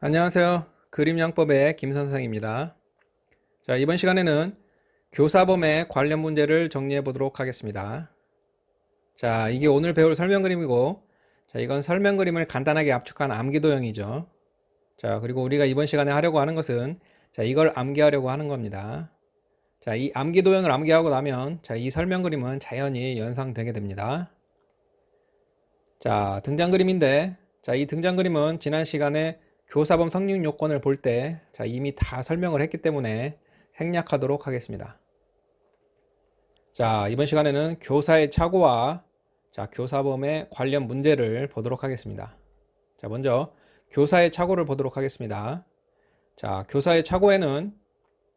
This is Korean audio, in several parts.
안녕하세요. 그림양법의 김선생입니다. 자, 이번 시간에는 교사범의 관련 문제를 정리해 보도록 하겠습니다. 자, 이게 오늘 배울 설명 그림이고, 자, 이건 설명 그림을 간단하게 압축한 암기도형이죠. 자, 그리고 우리가 이번 시간에 하려고 하는 것은, 자, 이걸 암기하려고 하는 겁니다. 자, 이 암기도형을 암기하고 나면, 자, 이 설명 그림은 자연히 연상되게 됩니다. 자, 등장 그림인데, 자, 이 등장 그림은 지난 시간에 교사범 성립 요건을 볼 때, 자, 이미 다 설명을 했기 때문에 생략하도록 하겠습니다. 자, 이번 시간에는 교사의 착오와 자, 교사범의 관련 문제를 보도록 하겠습니다. 자, 먼저 교사의 착오를 보도록 하겠습니다. 자, 교사의 착오에는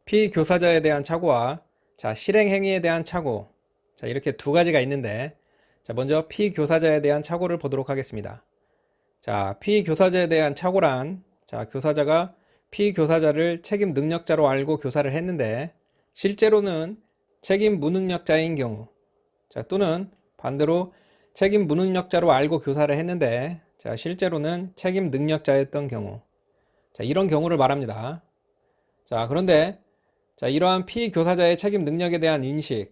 피교사자에 대한 착오와 자, 실행행위에 대한 착오, 자, 이렇게 두 가지가 있는데, 자, 먼저 피교사자에 대한 착오를 보도록 하겠습니다. 자, 피교사자에 대한 착오란, 자, 교사자가 피교사자를 책임 능력자로 알고 교사를 했는데, 실제로는 책임 무능력자인 경우, 자, 또는 반대로 책임 무능력자로 알고 교사를 했는데, 자, 실제로는 책임 능력자였던 경우, 자, 이런 경우를 말합니다. 자, 그런데, 자, 이러한 피교사자의 책임 능력에 대한 인식,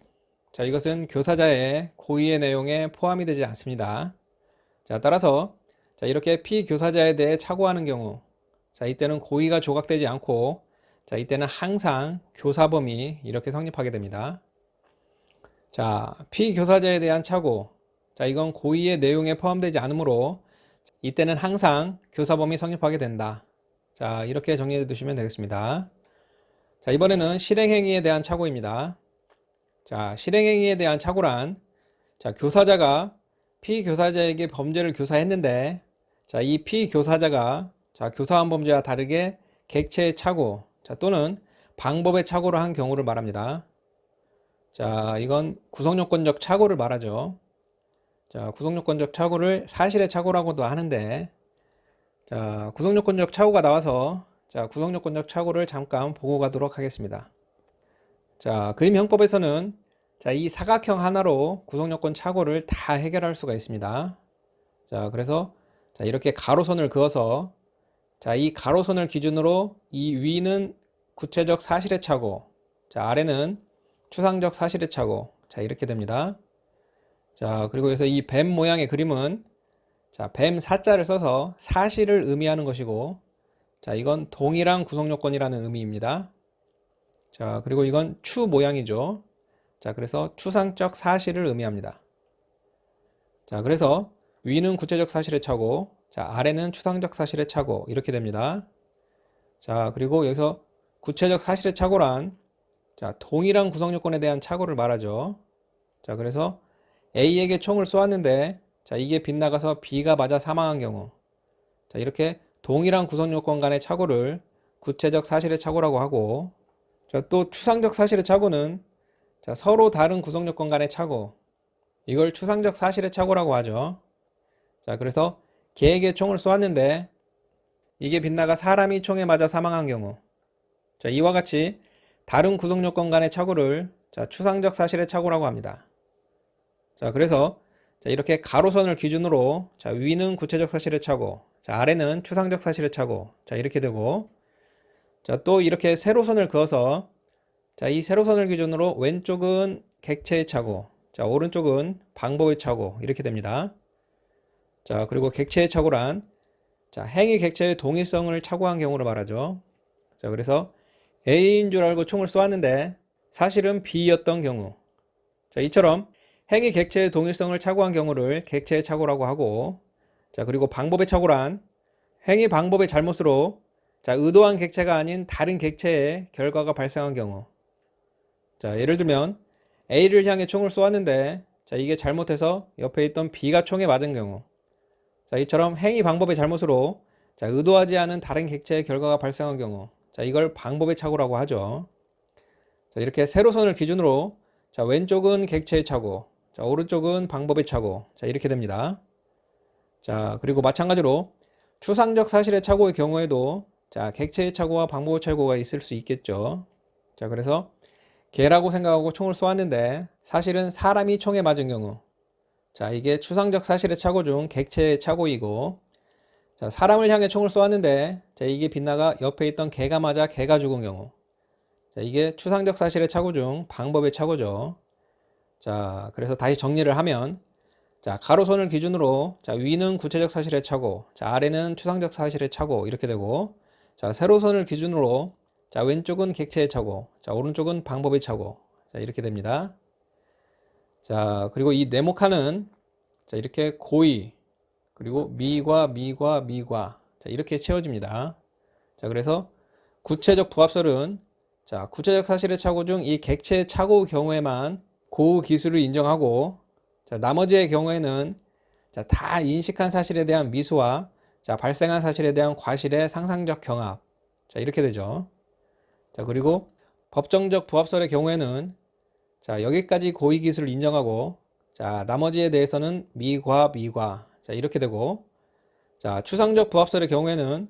자, 이것은 교사자의 고의의 내용에 포함이 되지 않습니다. 자, 따라서, 자, 이렇게 피교사자에 대해 착오하는 경우, 자, 이때는 고의가 조각되지 않고, 자, 이때는 항상 교사범이 이렇게 성립하게 됩니다. 자, 피교사자에 대한 착오, 자, 이건 고의의 내용에 포함되지 않으므로, 이때는 항상 교사범이 성립하게 된다. 자, 이렇게 정리해 두시면 되겠습니다. 자, 이번에는 실행행위에 대한 착오입니다. 자, 실행행위에 대한 착오란, 자, 교사자가 피교사자에게 범죄를 교사했는데, 자, 이 피교사자가 자, 교사한 범죄와 다르게 객체의 착오, 자, 또는 방법의 착오를 한 경우를 말합니다. 자, 이건 구성요건적 착오를 말하죠. 자, 구성요건적 착오를 사실의 착오라고도 하는데, 자, 구성요건적 착오가 나와서 자, 구성요건적 착오를 잠깐 보고 가도록 하겠습니다. 자, 그림 형법에서는 자, 이 사각형 하나로 구성요건 착오를 다 해결할 수가 있습니다. 자, 그래서 자, 이렇게 가로선을 그어서 자, 이 가로선을 기준으로 이 위는 구체적 사실의 착오, 자, 아래는 추상적 사실의 착오, 자, 이렇게 됩니다. 자, 그리고 여기서 이 뱀 모양의 그림은 자, 뱀 사자를 써서 사실을 의미하는 것이고, 자, 이건 동일한 구성요건이라는 의미입니다. 자, 그리고 이건 추 모양이죠. 자, 그래서 추상적 사실을 의미합니다. 자, 그래서 위는 구체적 사실의 착오, 자, 아래는 추상적 사실의 착오, 이렇게 됩니다. 자, 그리고 여기서 구체적 사실의 착오란, 자, 동일한 구성요건에 대한 착오를 말하죠. 자, 그래서 A에게 총을 쏘았는데, 자, 이게 빗나가서 B가 맞아 사망한 경우, 자, 이렇게 동일한 구성요건 간의 착오를 구체적 사실의 착오라고 하고, 자, 또 추상적 사실의 착오는 자, 서로 다른 구성요건 간의 착오, 이걸 추상적 사실의 착오라고 하죠. 자, 그래서 개에게 총을 쏘았는데 이게 빗나가 사람이 총에 맞아 사망한 경우, 자, 이와 같이 다른 구성요건 간의 착오를 자, 추상적 사실의 착오라고 합니다. 자, 그래서 자, 이렇게 가로선을 기준으로 자, 위는 구체적 사실의 착오, 자, 아래는 추상적 사실의 착오, 자, 이렇게 되고, 자, 또 이렇게 세로선을 그어서 자, 이 세로선을 기준으로 왼쪽은 객체의 착오, 자, 오른쪽은 방법의 착오, 이렇게 됩니다. 자, 그리고 객체의 착오란 자, 행위 객체의 동일성을 착오한 경우를 말하죠. 자, 그래서 A인 줄 알고 총을 쏘았는데 사실은 B였던 경우, 자, 이처럼 행위 객체의 동일성을 착오한 경우를 객체의 착오라고 하고, 자, 그리고 방법의 착오란 행위 방법의 잘못으로 자, 의도한 객체가 아닌 다른 객체의 결과가 발생한 경우, 자, 예를 들면 A를 향해 총을 쏘았는데 자, 이게 잘못해서 옆에 있던 B가 총에 맞은 경우, 자, 이처럼 행위 방법의 잘못으로 자, 의도하지 않은 다른 객체의 결과가 발생한 경우, 자, 이걸 방법의 착오라고 하죠. 자, 이렇게 세로선을 기준으로 자, 왼쪽은 객체의 착오, 자, 오른쪽은 방법의 착오, 자, 이렇게 됩니다. 자, 그리고 마찬가지로 추상적 사실의 착오의 경우에도 자, 객체의 착오와 방법의 착오가 있을 수 있겠죠. 자, 그래서 개라고 생각하고 총을 쏘았는데 사실은 사람이 총에 맞은 경우, 자, 이게 추상적 사실의 착오 중 객체의 착오이고, 자, 사람을 향해 총을 쏘았는데, 자, 이게 빗나가 옆에 있던 개가 맞아 개가 죽은 경우. 자, 이게 추상적 사실의 착오 중 방법의 착오죠. 자, 그래서 다시 정리를 하면, 자, 가로선을 기준으로, 자, 위는 구체적 사실의 착오, 자, 아래는 추상적 사실의 착오, 이렇게 되고, 자, 세로선을 기준으로, 자, 왼쪽은 객체의 착오, 자, 오른쪽은 방법의 착오, 자, 이렇게 됩니다. 자, 그리고 이 네모칸은, 자, 이렇게 고의, 그리고 미과, 자, 이렇게 채워집니다. 자, 그래서 구체적 부합설은, 자, 구체적 사실의 착오 중 이 객체의 착오 경우에만 고의 기술을 인정하고, 자, 나머지의 경우에는, 자, 다 인식한 사실에 대한 미수와, 자, 발생한 사실에 대한 과실의 상상적 경합, 자, 이렇게 되죠. 자, 그리고 법정적 부합설의 경우에는, 자, 여기까지 고의 기술을 인정하고, 자, 나머지에 대해서는 미과, 자, 이렇게 되고, 자, 추상적 부합설의 경우에는,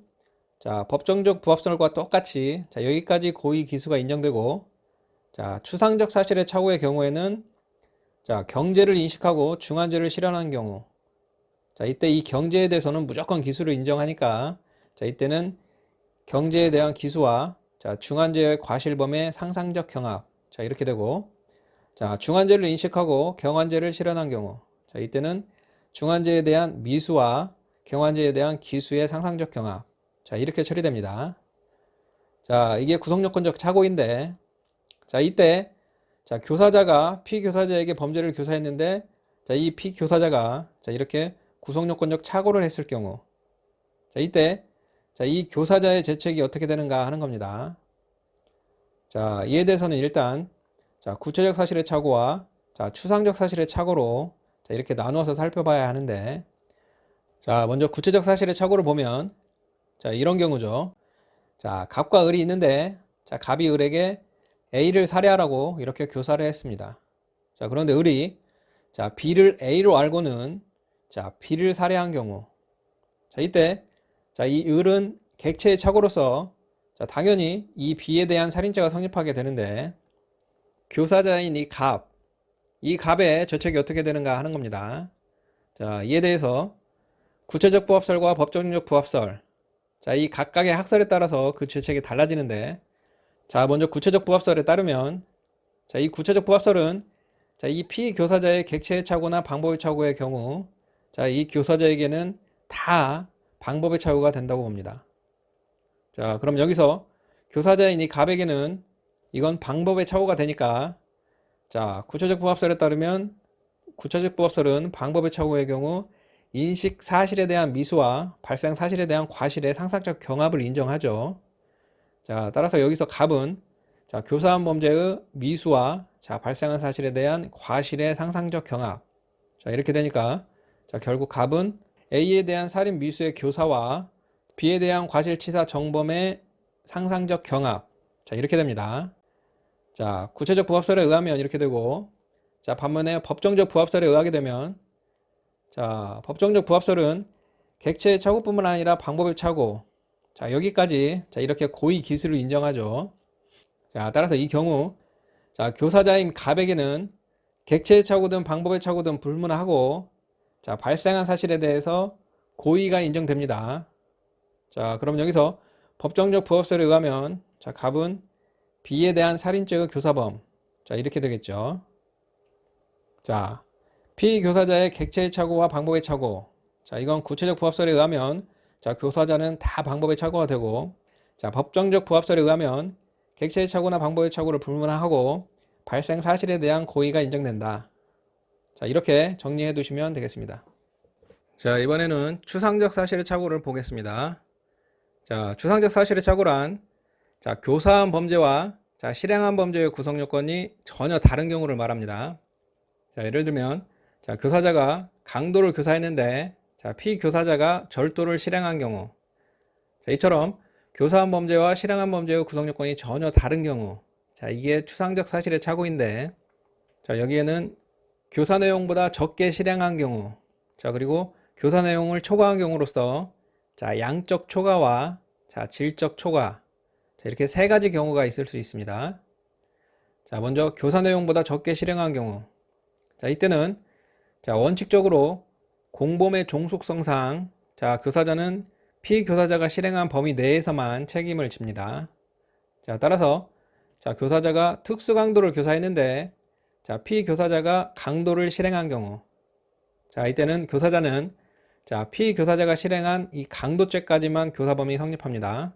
자, 법정적 부합설과 똑같이, 자, 여기까지 고의 기수가 인정되고, 자, 추상적 사실의 착오의 경우에는, 자, 경제를 인식하고 중한제를 실현하는 경우, 자, 이때 이 경제에 대해서는 무조건 기수를 인정하니까, 자, 이때는 경제에 대한 기수와, 자, 중한제의 과실범의 상상적 경합, 자, 이렇게 되고, 자, 중한제를 인식하고 경한제를 실현한 경우, 자, 이때는 중한제에 대한 미수와 경한제에 대한 기수의 상상적 경합, 자, 이렇게 처리됩니다. 자, 이게 구성요건적 착오인데, 자, 이때, 자, 교사자가 피교사자에게 범죄를 교사했는데, 자, 이 피교사자가, 자, 이렇게 구성요건적 착오를 했을 경우, 자, 이때, 자, 이 교사자의 죄책이 어떻게 되는가 하는 겁니다. 자, 이에 대해서는 일단, 자, 구체적 사실의 착오와, 자, 추상적 사실의 착오로, 자, 이렇게 나누어서 살펴봐야 하는데, 자, 먼저 구체적 사실의 착오를 보면, 자, 이런 경우죠. 자, 갑과 을이 있는데, 자, 갑이 을에게 A를 살해하라고 이렇게 교사를 했습니다. 자, 그런데 을이, 자, B를 A로 알고는, 자, B를 살해한 경우. 자, 이때, 자, 이 을은 객체의 착오로서, 자, 당연히 이 B에 대한 살인죄가 성립하게 되는데, 교사자인 이 갑의 죄책이 어떻게 되는가 하는 겁니다. 자, 이에 대해서 구체적 부합설과 법정적 부합설, 자, 이 각각의 학설에 따라서 그 죄책이 달라지는데, 자, 먼저 구체적 부합설에 따르면, 자, 이 구체적 부합설은, 자, 이 피교사자의 객체의 착오나 방법의 착오의 경우, 자, 이 교사자에게는 다 방법의 착오가 된다고 봅니다. 자, 그럼 여기서 교사자인 이 갑에게는 이건 방법의 착오가 되니까, 자, 구체적 부합설에 따르면 구체적 부합설은 방법의 착오의 경우 인식 사실에 대한 미수와 발생 사실에 대한 과실의 상상적 경합을 인정하죠. 자, 따라서 여기서 갑은, 자, 교사한 범죄의 미수와, 자, 발생한 사실에 대한 과실의 상상적 경합. 자, 이렇게 되니까, 자, 결국 갑은 A에 대한 살인 미수의 교사와 B에 대한 과실치사 정범의 상상적 경합. 자, 이렇게 됩니다. 자, 구체적 부합설에 의하면 이렇게 되고, 자, 반면에 법정적 부합설에 의하게 되면, 자, 법정적 부합설은 객체의 착오뿐만 아니라 방법의 착오. 자, 여기까지, 자, 이렇게 고의 기술을 인정하죠. 자, 따라서 이 경우, 자, 교사자인 갑에게는 객체의 착오든 방법의 착오든 불문하고, 자, 발생한 사실에 대해서 고의가 인정됩니다. 자, 그럼 여기서 법정적 부합설에 의하면, 자, 갑은 B에 대한 살인죄의 교사범. 자, 이렇게 되겠죠. 자, 피교사자의 객체의 착오와 방법의 착오. 자, 이건 구체적 부합설에 의하면, 자, 교사자는 다 방법의 착오가 되고, 자, 법정적 부합설에 의하면 객체의 착오나 방법의 착오를 불문하고 발생 사실에 대한 고의가 인정된다. 자, 이렇게 정리해 두시면 되겠습니다. 자, 이번에는 추상적 사실의 착오를 보겠습니다. 자, 추상적 사실의 착오란, 자, 교사한 범죄와, 자, 실행한 범죄의 구성 요건이 전혀 다른 경우를 말합니다. 자, 예를 들면, 자, 교사자가 강도를 교사했는데, 자, 피교사자가 절도를 실행한 경우. 자, 이처럼 교사한 범죄와 실행한 범죄의 구성 요건이 전혀 다른 경우. 자, 이게 추상적 사실의 착오인데, 자, 여기에는 교사 내용보다 적게 실행한 경우. 자, 그리고 교사 내용을 초과한 경우로서, 자, 양적 초과와, 자, 질적 초과. 자, 이렇게 세 가지 경우가 있을 수 있습니다. 자, 먼저 교사 내용보다 적게 실행한 경우. 자, 이때는, 자, 원칙적으로 공범의 종속성상, 자, 교사자는 피교사자가 실행한 범위 내에서만 책임을 집니다. 자, 따라서 자, 교사자가 특수 강도를 교사했는데 자, 피교사자가 강도를 실행한 경우 자, 이때는 교사자는 자, 피교사자가 실행한 이 강도죄까지만 교사범위 성립합니다.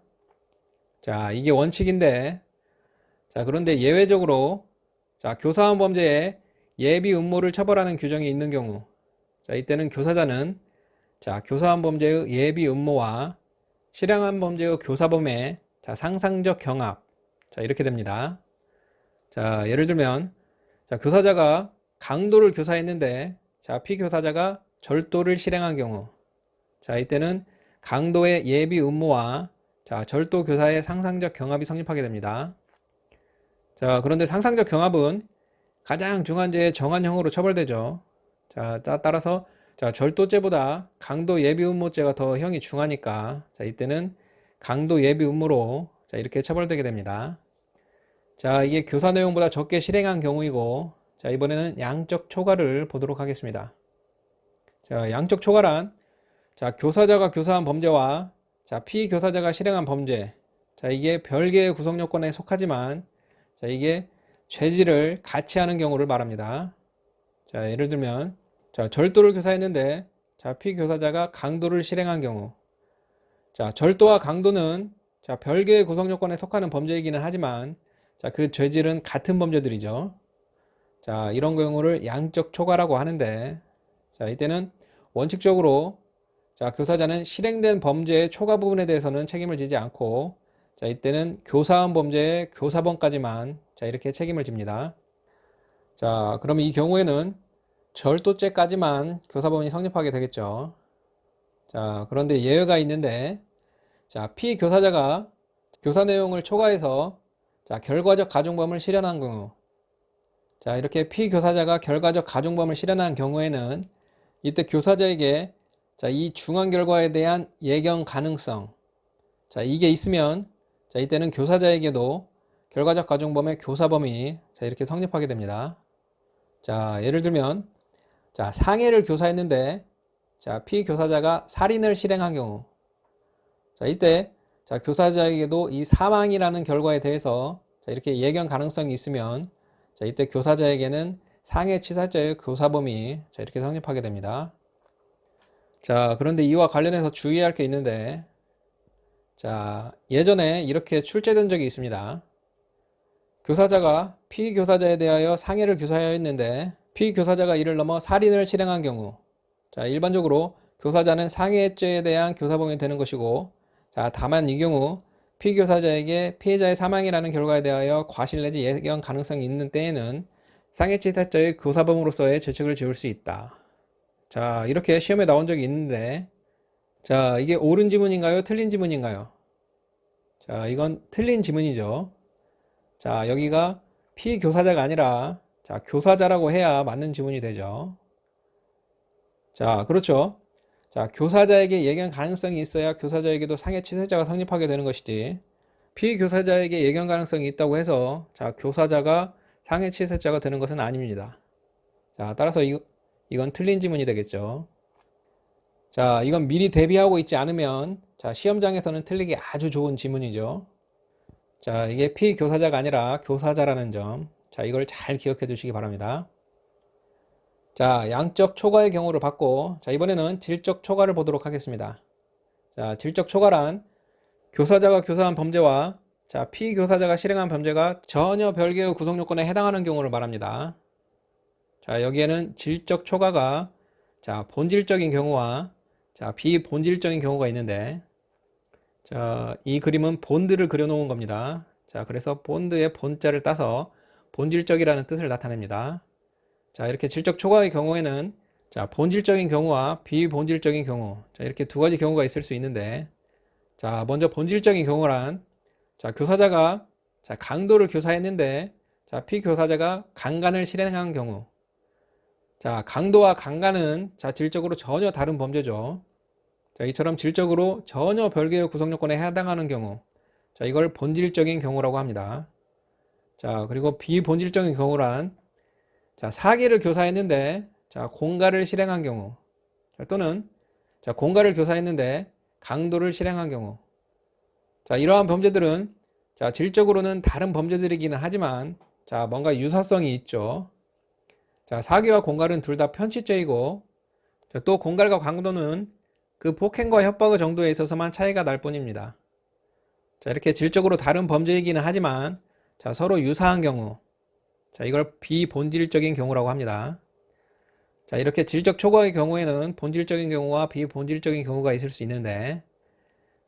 자, 이게 원칙인데 자, 그런데 예외적으로 자, 교사원 범죄에 예비 음모를 처벌하는 규정이 있는 경우 자, 이때는 교사자는 자, 교사원 범죄의 예비 음모와 실행한 범죄의 교사범의 자, 상상적 경합 자, 이렇게 됩니다. 자, 예를 들면 자, 교사자가 강도를 교사했는데 자, 피교사자가 절도를 실행한 경우 자, 이때는 강도의 예비 음모와 자, 절도 교사의 상상적 경합이 성립하게 됩니다. 자, 그런데 상상적 경합은 가장 중한 죄의 정한형으로 처벌되죠. 자, 따라서 자, 절도죄보다 강도 예비 음모죄가 더 형이 중하니까 자, 이때는 강도 예비 음모로 자, 이렇게 처벌되게 됩니다. 자, 이게 교사 내용보다 적게 실행한 경우이고 자, 이번에는 양적 초과를 보도록 하겠습니다. 자, 양적 초과란 자, 교사자가 교사한 범죄와 자, 피교사자가 실행한 범죄 자, 이게 별개의 구성 요건에 속하지만 자, 이게 죄질을 같이 하는 경우를 말합니다. 자, 예를 들면 자, 절도를 교사했는데 자, 피교사자가 강도를 실행한 경우 자, 절도와 강도는 자, 별개의 구성 요건에 속하는 범죄이기는 하지만 자, 그 죄질은 같은 범죄들이죠. 자, 이런 경우를 양적 초과라고 하는데 자, 이때는 원칙적으로 자, 교사자는 실행된 범죄의 초과 부분에 대해서는 책임을 지지 않고 자, 이때는 교사한 범죄의 교사범까지만 자, 이렇게 책임을 집니다. 자, 그럼 이 경우에는 절도죄까지만 교사범이 성립하게 되겠죠. 자, 그런데 예외가 있는데 자, 피교사자가 교사 내용을 초과해서 자, 결과적 가중범을 실현한 경우 자, 이렇게 피교사자가 결과적 가중범을 실현한 경우에는 이때 교사자에게 자, 이 중한 결과에 대한 예견 가능성 자, 이게 있으면 자, 이때는 교사자에게도 결과적 가중범의 교사범이 자, 이렇게 성립하게 됩니다. 자, 예를 들면 자, 상해를 교사했는데 자, 피교사자가 살인을 실행한 경우 자, 이때 자, 교사자에게도 이 사망이라는 결과에 대해서 자, 이렇게 예견 가능성이 있으면 자, 이때 교사자에게는 상해치사죄의 교사범이 자, 이렇게 성립하게 됩니다. 자, 그런데 이와 관련해서 주의할 게 있는데 자, 예전에 이렇게 출제된 적이 있습니다. 교사자가 피교사자에 대하여 상해를 교사하였는데 피교사자가 이를 넘어 살인을 실행한 경우 자, 일반적으로 교사자는 상해죄에 대한 교사범이 되는 것이고 자, 다만 이 경우 피교사자에게 피해자의 사망이라는 결과에 대하여 과실 내지 예견 가능성이 있는 때에는 상해치사죄의 교사범으로서의 죄책을 지을 수 있다. 자, 이렇게 시험에 나온 적이 있는데 자, 이게 옳은 지문인가요? 틀린 지문인가요? 자, 이건 틀린 지문이죠. 자, 여기가 피교사자가 아니라 자, 교사자라고 해야 맞는 지문이 되죠. 자, 그렇죠. 자, 교사자에게 예견 가능성이 있어야 교사자에게도 상해치사자가 성립하게 되는 것이지 피교사자에게 예견 가능성이 있다고 해서 자, 교사자가 상해치사자가 되는 것은 아닙니다. 자, 따라서 이건 틀린 지문이 되겠죠. 자, 이건 미리 대비하고 있지 않으면 자, 시험장에서는 틀리기 아주 좋은 지문이죠. 자, 이게 피교사자가 아니라 교사자라는 점. 자, 이걸 잘 기억해 두시기 바랍니다. 자, 양적 초과의 경우를 봤고 자, 이번에는 질적 초과를 보도록 하겠습니다. 자, 질적 초과란 교사자가 교사한 범죄와 자, 피교사자가 실행한 범죄가 전혀 별개의 구성 요건에 해당하는 경우를 말합니다. 자, 여기에는 질적 초과가 자, 본질적인 경우와 자, 비본질적인 경우가 있는데 자, 이 그림은 본드를 그려놓은 겁니다. 자, 그래서 본드의 본자를 따서 본질적이라는 뜻을 나타냅니다. 자, 이렇게 질적 초과의 경우에는 자, 본질적인 경우와 비본질적인 경우 자, 이렇게 두 가지 경우가 있을 수 있는데 자, 먼저 본질적인 경우란 자, 교사자가 자, 강도를 교사했는데 자, 피교사자가 강간을 실행한 경우 자, 강도와 강간은 자, 질적으로 전혀 다른 범죄죠. 자, 이처럼 질적으로 전혀 별개의 구성 요건에 해당하는 경우 자, 이걸 본질적인 경우라고 합니다. 자, 그리고 비본질적인 경우란 자, 사기를 교사했는데 자, 공갈을 실행한 경우 자, 또는 자, 공갈을 교사했는데 강도를 실행한 경우. 자, 이러한 범죄들은 자, 질적으로는 다른 범죄들이기는 하지만 자, 뭔가 유사성이 있죠. 자, 사기와 공갈은 둘 다 편취죄이고 자, 또 공갈과 강도는 그 폭행과 협박의 정도에 있어서만 차이가 날 뿐입니다. 자, 이렇게 질적으로 다른 범죄이기는 하지만 자, 서로 유사한 경우. 자, 이걸 비본질적인 경우라고 합니다. 자, 이렇게 질적 초과의 경우에는 본질적인 경우와 비본질적인 경우가 있을 수 있는데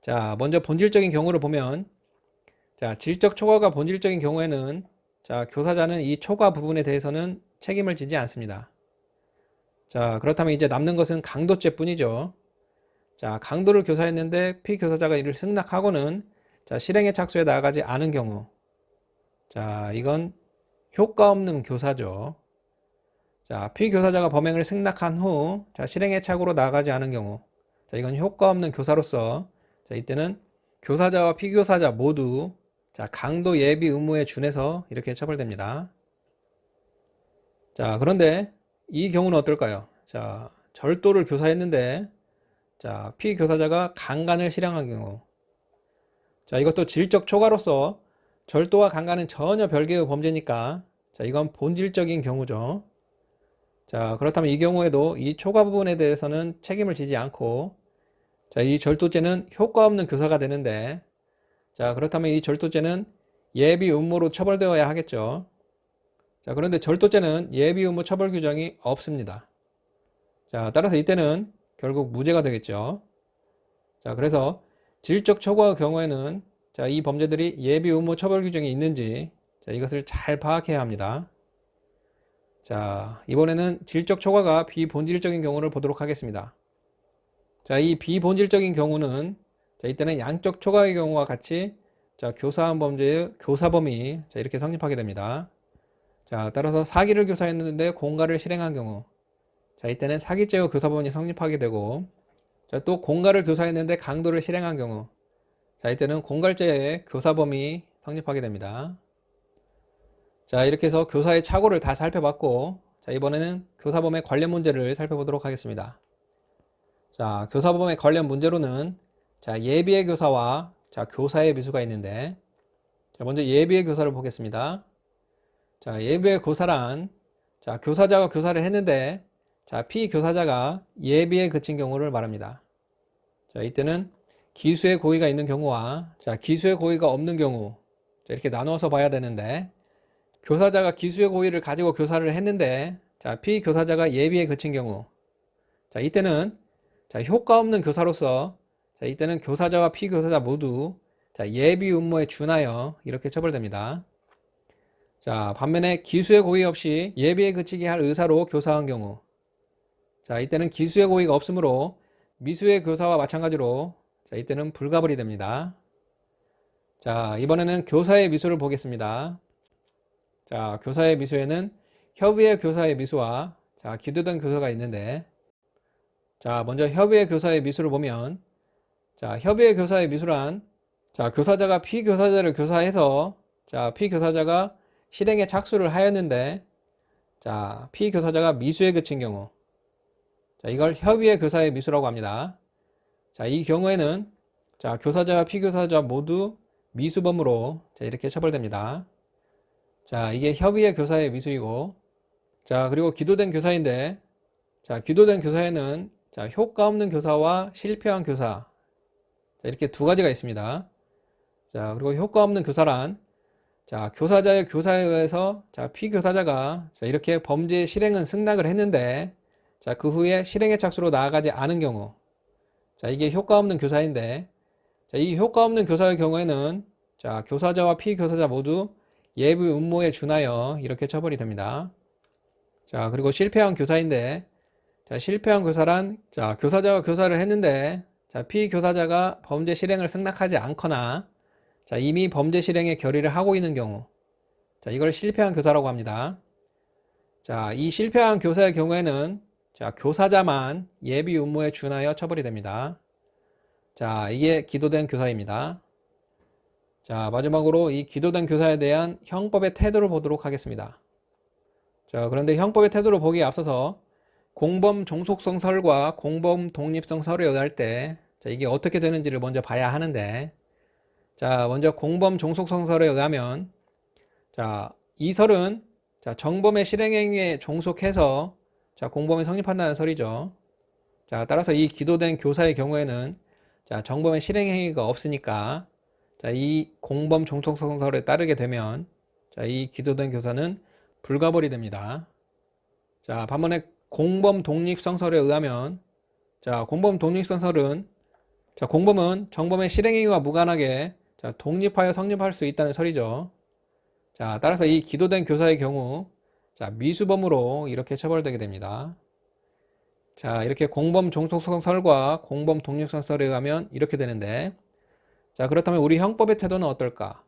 자, 먼저 본질적인 경우를 보면 자, 질적 초과가 본질적인 경우에는 자, 교사자는 이 초과 부분에 대해서는 책임을 지지 않습니다. 자, 그렇다면 이제 남는 것은 강도죄 뿐이죠. 자, 강도를 교사했는데 피교사자가 이를 승낙하고는 자, 실행에 착수해 나가지 않은 경우. 자, 이건 효과 없는 교사죠. 자, 피교사자가 범행을 승낙한 후 자, 실행에 착오로 나가지 않은 경우. 자, 이건 효과 없는 교사로서 자, 이때는 교사자와 피교사자 모두 자, 강도 예비 의무에 준해서 이렇게 처벌됩니다. 자, 그런데 이 경우는 어떨까요? 자, 절도를 교사했는데 자, 피교사자가 강간을 실행한 경우. 자, 이것도 질적 초과로서 절도와 강간은 전혀 별개의 범죄니까 자, 이건 본질적인 경우죠. 자, 그렇다면 이 경우에도 이 초과 부분에 대해서는 책임을 지지 않고 자, 이 절도죄는 효과 없는 교사가 되는데 자, 그렇다면 이 절도죄는 예비 음모로 처벌되어야 하겠죠. 자, 그런데 절도죄는 예비 음모 처벌 규정이 없습니다. 자, 따라서 이때는 결국 무죄가 되겠죠. 자, 그래서 질적 초과의 경우에는 자, 이 범죄들이 예비 음모 처벌 규정이 있는지 자, 이것을 잘 파악해야 합니다. 자, 이번에는 질적 초과가 비본질적인 경우를 보도록 하겠습니다. 자, 이 비본질적인 경우는 자, 이때는 양적 초과의 경우와 같이 자, 교사한 범죄의 교사범이 자, 이렇게 성립하게 됩니다. 자, 따라서 사기를 교사했는데 공갈을 실행한 경우. 자, 이때는 사기죄의 교사범이 성립하게 되고 자, 또 공갈을 교사했는데 강도를 실행한 경우. 자, 이때는 공갈죄의 교사범이 성립하게 됩니다. 자, 이렇게 해서 교사의 착오를 다 살펴봤고 자, 이번에는 교사범의 관련 문제를 살펴보도록 하겠습니다. 자, 교사범의 관련 문제로는 자, 예비의 교사와 자, 교사의 미수가 있는데 자, 먼저 예비의 교사를 보겠습니다. 자, 예비의 교사란 자, 교사자가 교사를 했는데 자, 피교사자가 예비에 그친 경우를 말합니다. 자, 이때는 기수의 고의가 있는 경우와 자, 기수의 고의가 없는 경우 자, 이렇게 나누어서 봐야 되는데 교사자가 기수의 고의를 가지고 교사를 했는데 자, 피교사자가 예비에 그친 경우 자, 이때는 자, 효과 없는 교사로서 자, 이때는 교사자와 피교사자 모두 자, 예비 음모에 준하여 이렇게 처벌됩니다. 자, 반면에 기수의 고의 없이 예비에 그치게 할 의사로 교사한 경우 자, 이때는 기수의 고의가 없으므로 미수의 교사와 마찬가지로 자, 이때는 불가불이 됩니다. 자, 이번에는 교사의 미수를 보겠습니다. 자, 교사의 미수에는 협의의 교사의 미수와 자, 기도된 교사가 있는데 자, 먼저 협의의 교사의 미수를 보면 자, 협의의 교사의 미수란 자, 교사자가 피교사자를 교사해서 자, 피교사자가 실행에 착수를 하였는데 자, 피교사자가 미수에 그친 경우 자, 이걸 협의의 교사의 미수라고 합니다. 자, 이 경우에는 자, 교사자와 피교사자 모두 미수범으로 자, 이렇게 처벌됩니다. 자, 이게 협의의 교사의 미수이고 자, 그리고 기도된 교사인데 자, 기도된 교사에는 자, 효과 없는 교사와 실패한 교사 자, 이렇게 두 가지가 있습니다. 자, 그리고 효과 없는 교사란 자, 교사자의 교사에 의해서 자, 피교사자가 자, 이렇게 범죄의 실행은 승낙을 했는데 자, 그 후에 실행의 착수로 나아가지 않은 경우 자, 이게 효과 없는 교사인데 자, 이 효과 없는 교사의 경우에는 자, 교사자와 피교사자 모두 예비 음모에 준하여 이렇게 처벌이 됩니다. 자, 그리고 실패한 교사인데 자, 실패한 교사란 자, 교사자가 교사를 했는데 자, 피교사자가 범죄 실행을 승낙하지 않거나 자, 이미 범죄 실행의 결의를 하고 있는 경우 자, 이걸 실패한 교사라고 합니다. 자, 이 실패한 교사의 경우에는 자, 교사자만 예비 음모에 준하여 처벌이 됩니다. 자, 이게 기도된 교사입니다. 자, 마지막으로 이 기도된 교사에 대한 형법의 태도를 보도록 하겠습니다. 자, 그런데 형법의 태도를 보기에 앞서서 공범 종속성 설과 공범 독립성 설에 의할 때 자, 이게 어떻게 되는지를 먼저 봐야 하는데, 자, 먼저 공범 종속성설에 의하면, 자, 이 설은 자, 정범의 실행행위에 종속해서 자, 공범이 성립한다는 설이죠. 자, 따라서 이 기도된 교사의 경우에는 자, 정범의 실행행위가 없으니까 자, 이 공범 종속성설에 따르게 되면 자, 이 기도된 교사는 불가벌이 됩니다. 자, 반면에 공범 독립성설에 의하면 자, 공범 독립성설은 자, 공범은 정범의 실행행위와 무관하게 자, 독립하여 성립할 수 있다는 설이죠. 자, 따라서 이 기도된 교사의 경우 자, 미수범으로 이렇게 처벌되게 됩니다. 자, 이렇게 공범 종속성설과 공범 독립성설에 의하면 이렇게 되는데, 자, 그렇다면 우리 형법의 태도는 어떨까?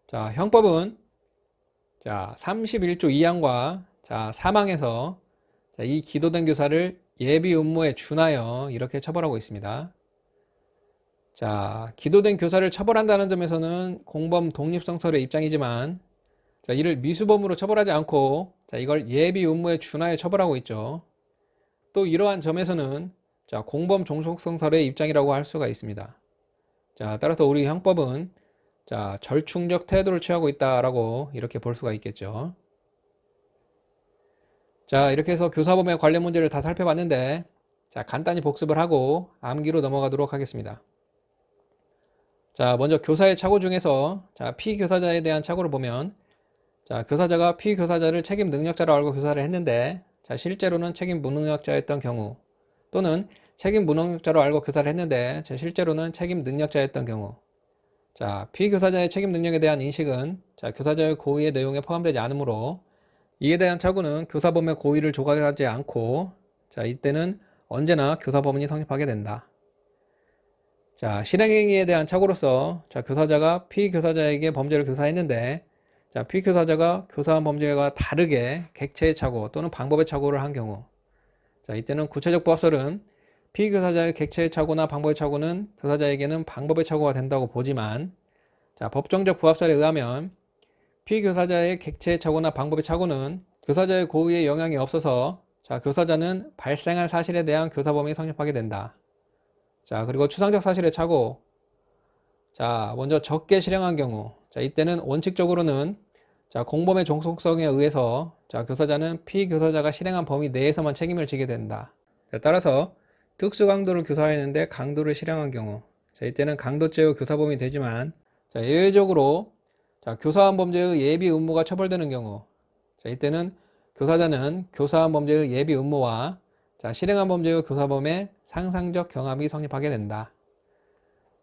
자, 형법은 자, 31조 2항과 자, 3항에서 자, 이 기도된 교사를 예비 음모에 준하여 이렇게 처벌하고 있습니다. 자, 기도된 교사를 처벌한다는 점에서는 공범 독립성설의 입장이지만 자, 이를 미수범으로 처벌하지 않고 자, 이걸 예비 음모에 준하여 처벌하고 있죠. 또 이러한 점에서는 자, 공범 종속성설의 입장이라고 할 수가 있습니다. 자, 따라서 우리 형법은 자, 절충적 태도를 취하고 있다라고 이렇게 볼 수가 있겠죠. 자, 이렇게 해서 교사범의 관련 문제를 다 살펴봤는데 자, 간단히 복습을 하고 암기로 넘어가도록 하겠습니다. 자, 먼저 교사의 착오 중에서 자, 피교사자에 대한 착오를 보면 자, 교사자가 피교사자를 책임 능력자로 알고 교사를 했는데 자, 실제로는 책임 무능력자였던 경우 또는 책임 무능력자로 알고 교사를 했는데 자, 실제로는 책임 능력자였던 경우 자, 피교사자의 책임 능력에 대한 인식은 자, 교사자의 고의의 내용에 포함되지 않으므로 이에 대한 착오는 교사범의 고의를 조각하지 않고 자, 이때는 언제나 교사범인이 성립하게 된다. 자, 실행행위에 대한 착오로서 자, 교사자가 피교사자에게 범죄를 교사했는데 자, 피교사자가 교사한 범죄와 다르게 객체의 착오 또는 방법의 착오를 한 경우 자, 이때는 구체적 부합설은 피교사자의 객체의 착오나 방법의 착오는 교사자에게는 방법의 착오가 된다고 보지만 자, 법정적 부합설에 의하면 피교사자의 객체의 착오나 방법의 착오는 교사자의 고의에 영향이 없어서 자, 교사자는 발생한 사실에 대한 교사범위 성립하게 된다. 자, 그리고 추상적 사실의 착오 자, 먼저 적게 실행한 경우 자, 이때는 원칙적으로는 자, 공범의 종속성에 의해서 자, 교사자는 피교사자가 실행한 범위 내에서만 책임을 지게 된다. 자, 따라서 특수 강도를 교사했는데 강도를 실행한 경우 자, 이때는 강도죄의 교사범위 되지만 자, 예외적으로 자, 교사한 범죄의 예비 음모가 처벌되는 경우 자, 이때는 교사자는 교사한 범죄의 예비 음모와 자, 실행한 범죄의 교사범의 상상적 경합이 성립하게 된다.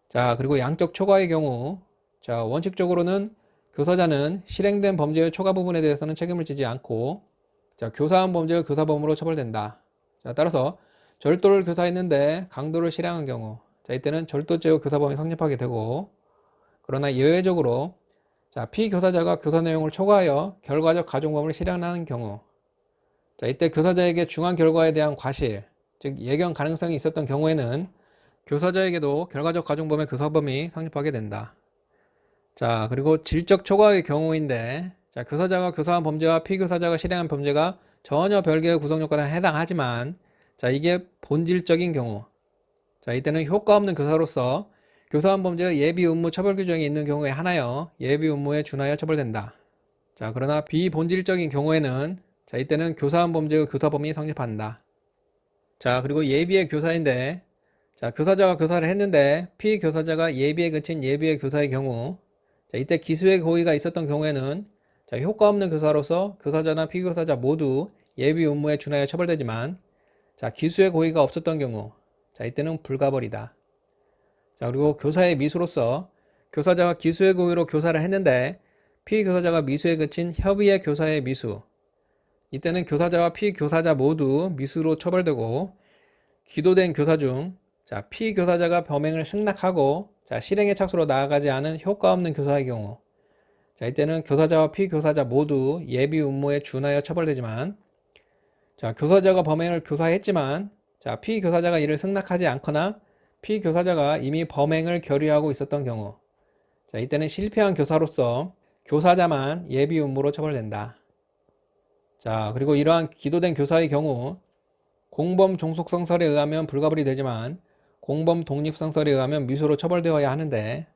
자, 그리고 양적 초과의 경우 자, 원칙적으로는 교사자는 실행된 범죄의 초과 부분에 대해서는 책임을 지지 않고 자, 교사한 범죄의 교사범으로 처벌된다. 자, 따라서 절도를 교사했는데 강도를 실행한 경우 자, 이때는 절도죄의 교사범이 성립하게 되고 그러나 예외적으로 자, 피교사자가 교사 내용을 초과하여 결과적 가중범을 실행하는 경우 자, 이때 교사자에게 중한 결과에 대한 과실 즉 예견 가능성이 있었던 경우에는 교사자에게도 결과적 가중범의 교사범이 성립하게 된다. 자, 그리고 질적 초과의 경우인데 자, 교사자가 교사한 범죄와 피교사자가 실행한 범죄가 전혀 별개의 구성 요건에 해당하지만 자, 이게 본질적인 경우 자, 이때는 효과 없는 교사로서 교사한 범죄의 예비 음모 처벌 규정이 있는 경우에 한하여 예비 음모에 준하여 처벌된다. 자, 그러나 비본질적인 경우에는 자, 이때는 교사한 범죄의 교사범이 성립한다. 자, 그리고 예비의 교사인데 자, 교사자가 교사를 했는데 피교사자가 예비에 그친 예비의 교사의 경우 자, 이때 기수의 고의가 있었던 경우에는 자, 효과 없는 교사로서 교사자나 피교사자 모두 예비 음모에 준하여 처벌되지만 자, 기수의 고의가 없었던 경우 자, 이때는 불가벌이다. 자, 그리고 교사의 미수로서 교사자가 기수의 고의로 교사를 했는데 피교사자가 미수에 그친 협의의 교사의 미수 이때는 교사자와 피교사자 모두 미수로 처벌되고 기도된 교사 중 자, 피교사자가 범행을 승낙하고 자, 실행의 착수로 나아가지 않은 효과 없는 교사의 경우 자, 이때는 교사자와 피교사자 모두 예비 음모에 준하여 처벌되지만 자, 교사자가 범행을 교사했지만 자, 피교사자가 이를 승낙하지 않거나 피교사자가 이미 범행을 결의하고 있었던 경우 자, 이때는 실패한 교사로서 교사자만 예비 음모로 처벌된다. 자, 그리고 이러한 기도된 교사의 경우 공범 종속성설에 의하면 불가불이 되지만 공범 독립성설에 의하면 미수로 처벌되어야 하는데,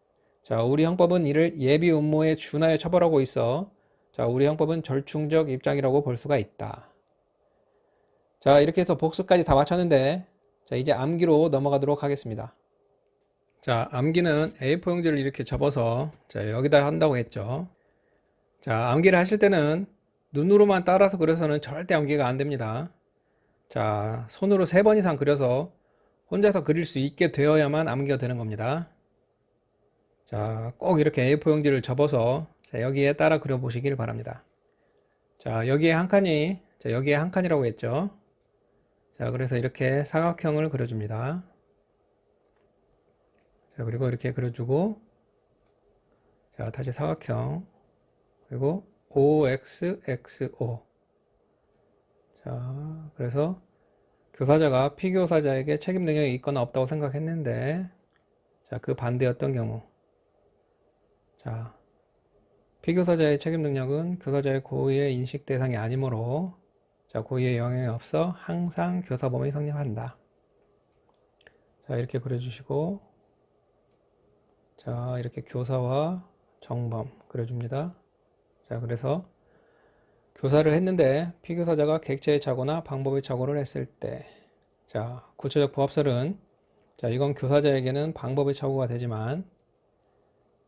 자, 우리 형법은 이를 예비 음모에 준하여 처벌하고 있어. 자, 우리 형법은 절충적 입장이라고 볼 수가 있다. 자, 이렇게 해서 복수까지 다 마쳤는데, 자, 이제 암기로 넘어가도록 하겠습니다. 자, 암기는 A4 용지를 이렇게 접어서, 자, 여기다 한다고 했죠. 자, 암기를 하실 때는 눈으로만 따라서 그려서는 절대 암기가 안 됩니다. 자, 손으로 3번 이상 그려서 혼자서 그릴 수 있게 되어야만 암기가 되는 겁니다. 자, 꼭 이렇게 A4 용지를 접어서, 자, 여기에 따라 그려 보시길 바랍니다. 자, 여기에 한 칸이, 자, 여기에 한 칸이라고 했죠. 자, 그래서 이렇게 사각형을 그려줍니다. 자, 그리고 이렇게 그려주고, 자, 다시 사각형, 그리고 OXXO. 자, 그래서 교사자가 피교사자에게 책임 능력이 있거나 없다고 생각했는데, 자, 그 반대였던 경우. 자, 피교사자의 책임 능력은 교사자의 고의의 인식 대상이 아니므로, 자, 고의의 영향이 없어 항상 교사범위 성립한다. 자, 이렇게 그려주시고, 자, 이렇게 교사와 정범 그려줍니다. 자, 그래서 교사를 했는데 피교사자가 객체의 착오나 방법의 착오를 했을 때, 자, 구체적 부합설은, 자, 이건 교사자에게는 방법의 착오가 되지만,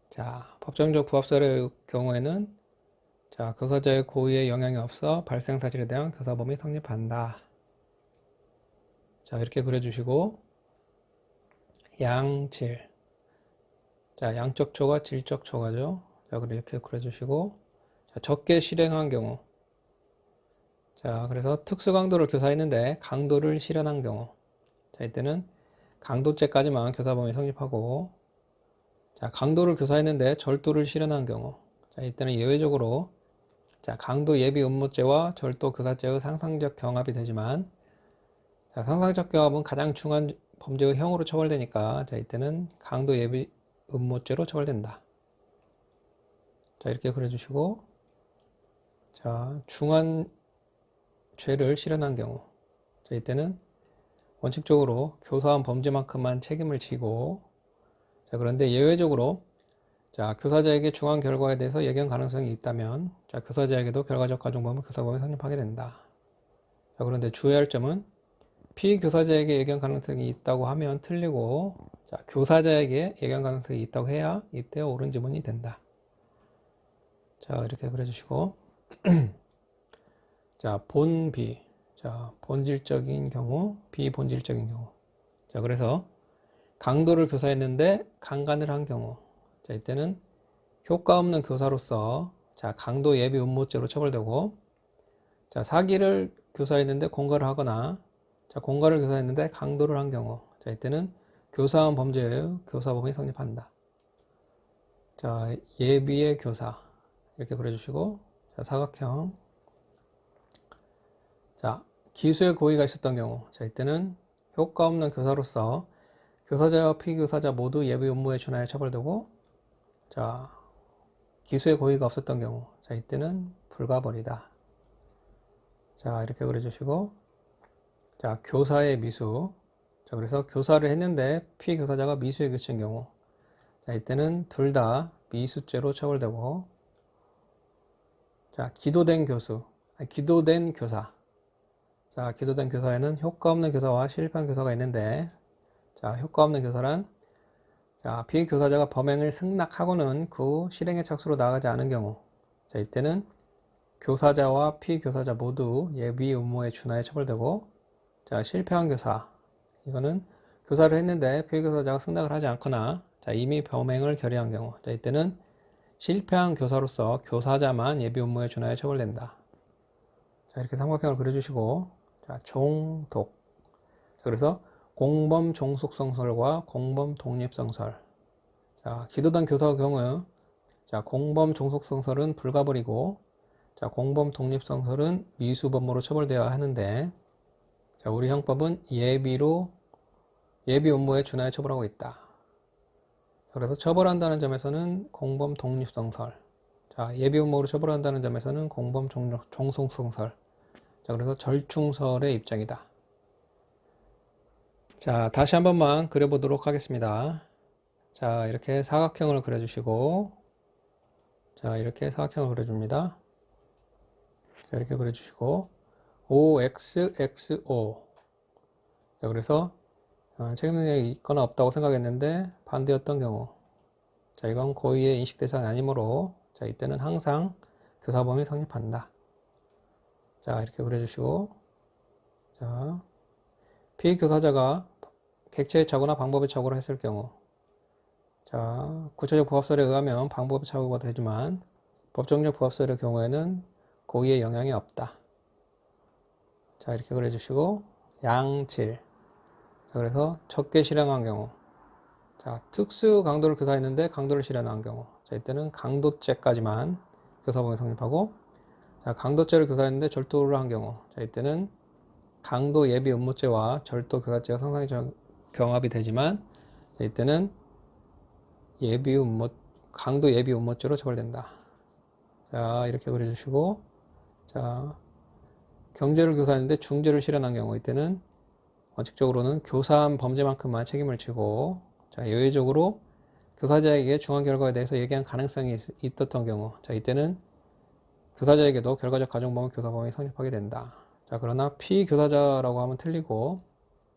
자, 법정적 부합설의 경우에는, 자, 교사자의 고의에 영향이 없어 발생 사실에 대한 교사범위 성립한다. 자, 이렇게 그려주시고, 양질. 자, 양적 초과, 질적 초과죠. 자, 이렇게 그려주시고, 자, 적게 실행한 경우. 자, 그래서 특수 강도를 교사했는데 강도를 실현한 경우. 자, 이때는 강도죄까지만 교사범위 성립하고, 자, 강도를 교사했는데 절도를 실현한 경우. 자, 이때는 예외적으로, 자, 강도 예비 음모죄와 절도 교사죄의 상상적 경합이 되지만, 자, 상상적 경합은 가장 중한 범죄의 형으로 처벌되니까, 자, 이때는 강도 예비 음모죄로 처벌된다. 자, 이렇게 그려주시고, 자, 중한 죄를 실현한 경우. 자, 이때는 원칙적으로 교사한 범죄만큼만 책임을 지고, 자, 그런데 예외적으로, 자, 교사자에게 중한 결과에 대해서 예견 가능성이 있다면, 자, 교사자에게도 결과적 가중범위 교사범위 성립하게 된다. 자, 그런데 주의할 점은 피교사자에게 예견 가능성이 있다고 하면 틀리고, 자, 교사자에게 예견 가능성이 있다고 해야 이때 옳은 지문이 된다. 자, 이렇게 그려주시고, 자, 본비. 자, 본질적인 경우, 비본질적인 경우. 자, 그래서 강도를 교사했는데 강간을 한 경우. 자, 이때는 효과 없는 교사로서, 자, 강도 예비 음모죄로 처벌되고, 자, 사기를 교사했는데 공갈을 하거나, 자, 공갈을 교사했는데 강도를 한 경우. 자, 이때는 교사한 범죄의 교사범위 성립한다. 자, 예비의 교사. 이렇게 그려주시고, 자, 사각형. 자, 기수의 고의가 있었던 경우. 자, 이때는 효과 없는 교사로서 교사자와 피교사자 모두 예비 음모에 준하여 처벌되고, 자, 기수의 고의가 없었던 경우. 자, 이때는 불가벌이다. 자, 이렇게 그려주시고, 자, 교사의 미수. 자, 그래서 교사를 했는데 피교사자가 미수에 그친 경우. 자, 이때는 둘 다 미수죄로 처벌되고, 자, 기도된 교수. 기도된 교사. 자, 기도된 교사에는 효과 없는 교사와 실패한 교사가 있는데, 자, 효과 없는 교사란, 자, 피교사자가 범행을 승낙하고는 그 후 실행의 착수로 나가지 않은 경우. 자, 이때는 교사자와 피교사자 모두 예비 음모에 준하여 처벌되고, 자, 실패한 교사. 이거는 교사를 했는데 피교사자가 승낙을 하지 않거나, 자, 이미 범행을 결의한 경우. 자, 이때는 실패한 교사로서 교사자만 예비 음모에 준하여 처벌된다. 자, 이렇게 삼각형을 그려주시고, 자, 종독. 자, 그래서 공범 종속성설과 공범 독립성설. 자, 기도단 교사의 경우, 자, 공범 종속성설은 불가벌이고, 자, 공범 독립성설은 미수범으로 처벌되어야 하는데, 자, 우리 형법은 예비 음모에 준하여 처벌하고 있다. 그래서 처벌한다는 점에서는 공범 독립성설. 자, 예비 음모로 처벌한다는 점에서는 공범 종속성설. 자, 그래서 절충설의 입장이다. 자, 다시 한 번만 그려보도록 하겠습니다. 자, 이렇게 사각형을 그려주시고, 자, 이렇게 사각형을 그려줍니다. 자, 이렇게 그려주시고, OXXO. 자, 그래서 책임 능력이 있거나 없다고 생각했는데 반대였던 경우. 자, 이건 고의의 인식 대상이 아니므로, 자, 이때는 항상 교사범위 성립한다. 자, 이렇게 그려주시고, 자, 피교사자가 객체의 착오나 방법의 착오를 했을 경우. 자, 구체적 부합설에 의하면 방법의 착오가 되지만, 법정적 부합설의 경우에는 고의의 영향이 없다. 자, 이렇게 그려주시고, 양질. 자, 그래서 적게 실행한 경우. 자, 특수 강도를 교사했는데 강도를 실현한 경우. 자, 이때는 강도죄까지만 교사범위 성립하고, 자, 강도죄를 교사했는데 절도를 한 경우. 자, 이때는 강도 예비 음모죄와 절도 교사죄가 상상이 경합이 되지만, 자, 이때는 강도 예비 음모죄로 처벌된다. 자, 이렇게 그려주시고, 자, 경죄를 교사했는데 중죄를 실현한 경우. 이때는 원칙적으로는 교사한 범죄만큼만 책임을 지고, 자, 예외적으로 교사자에게 중한 결과에 대해서 얘기한 가능성이 있었던 경우. 자, 이때는 교사자에게도 결과적 가중범위 교사범위 성립하게 된다. 자, 그러나 피교사자라고 하면 틀리고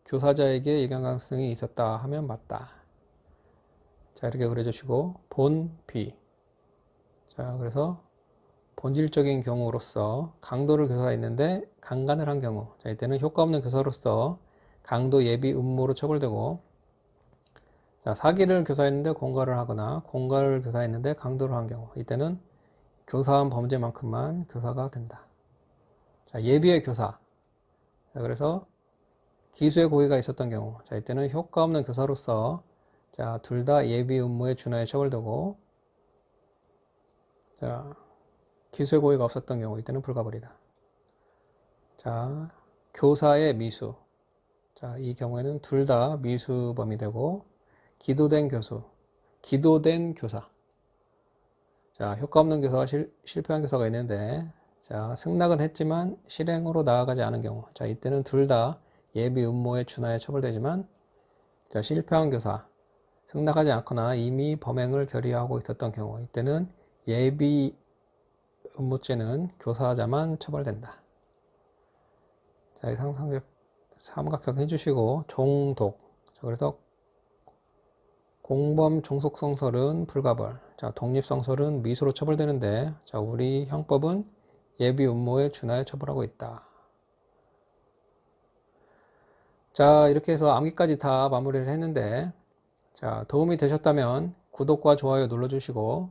교사자에게 얘기한 가능성이 있었다 하면 맞다. 자, 이렇게 그려주시고 본, 비. 자, 그래서 본질적인 경우로서 강도를 교사했는데 강간을 한 경우. 자, 이때는 효과 없는 교사로서 강도 예비 음모로 처벌되고, 자, 사기를 교사했는데 공갈을 하거나 공갈을 교사했는데 강도를 한 경우. 이때는 교사한 범죄만큼만 교사가 된다. 자, 예비의 교사. 자, 그래서 기수의 고의가 있었던 경우. 자, 이때는 효과 없는 교사로서, 자, 둘 다 예비 음모에 준하에 처벌되고, 자, 기수의 고의가 없었던 경우. 이때는 불가벌이다. 자, 교사의 미수. 자, 이 경우에는 둘 다 미수범이 되고, 기도된 교수. 기도된 교사. 자, 효과 없는 교사와 실패한 교사가 있는데, 자, 승낙은 했지만 실행으로 나아가지 않은 경우. 자, 이때는 둘 다 예비 음모에 준하에 처벌되지만, 자, 실패한 교사, 승낙하지 않거나 이미 범행을 결의하고 있었던 경우. 이때는 예비 음모죄는 교사자만 처벌된다. 자, 이 삼각형 해주시고, 종독. 자, 그래서 공범 종속성설은 불가벌. 자, 독립성설은 미수로 처벌되는데, 자, 우리 형법은 예비 음모에 준하에 처벌하고 있다. 자, 이렇게 해서 암기까지 다 마무리를 했는데, 자, 도움이 되셨다면 구독과 좋아요 눌러주시고,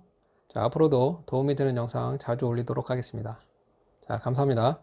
자, 앞으로도 도움이 되는 영상 자주 올리도록 하겠습니다. 자, 감사합니다.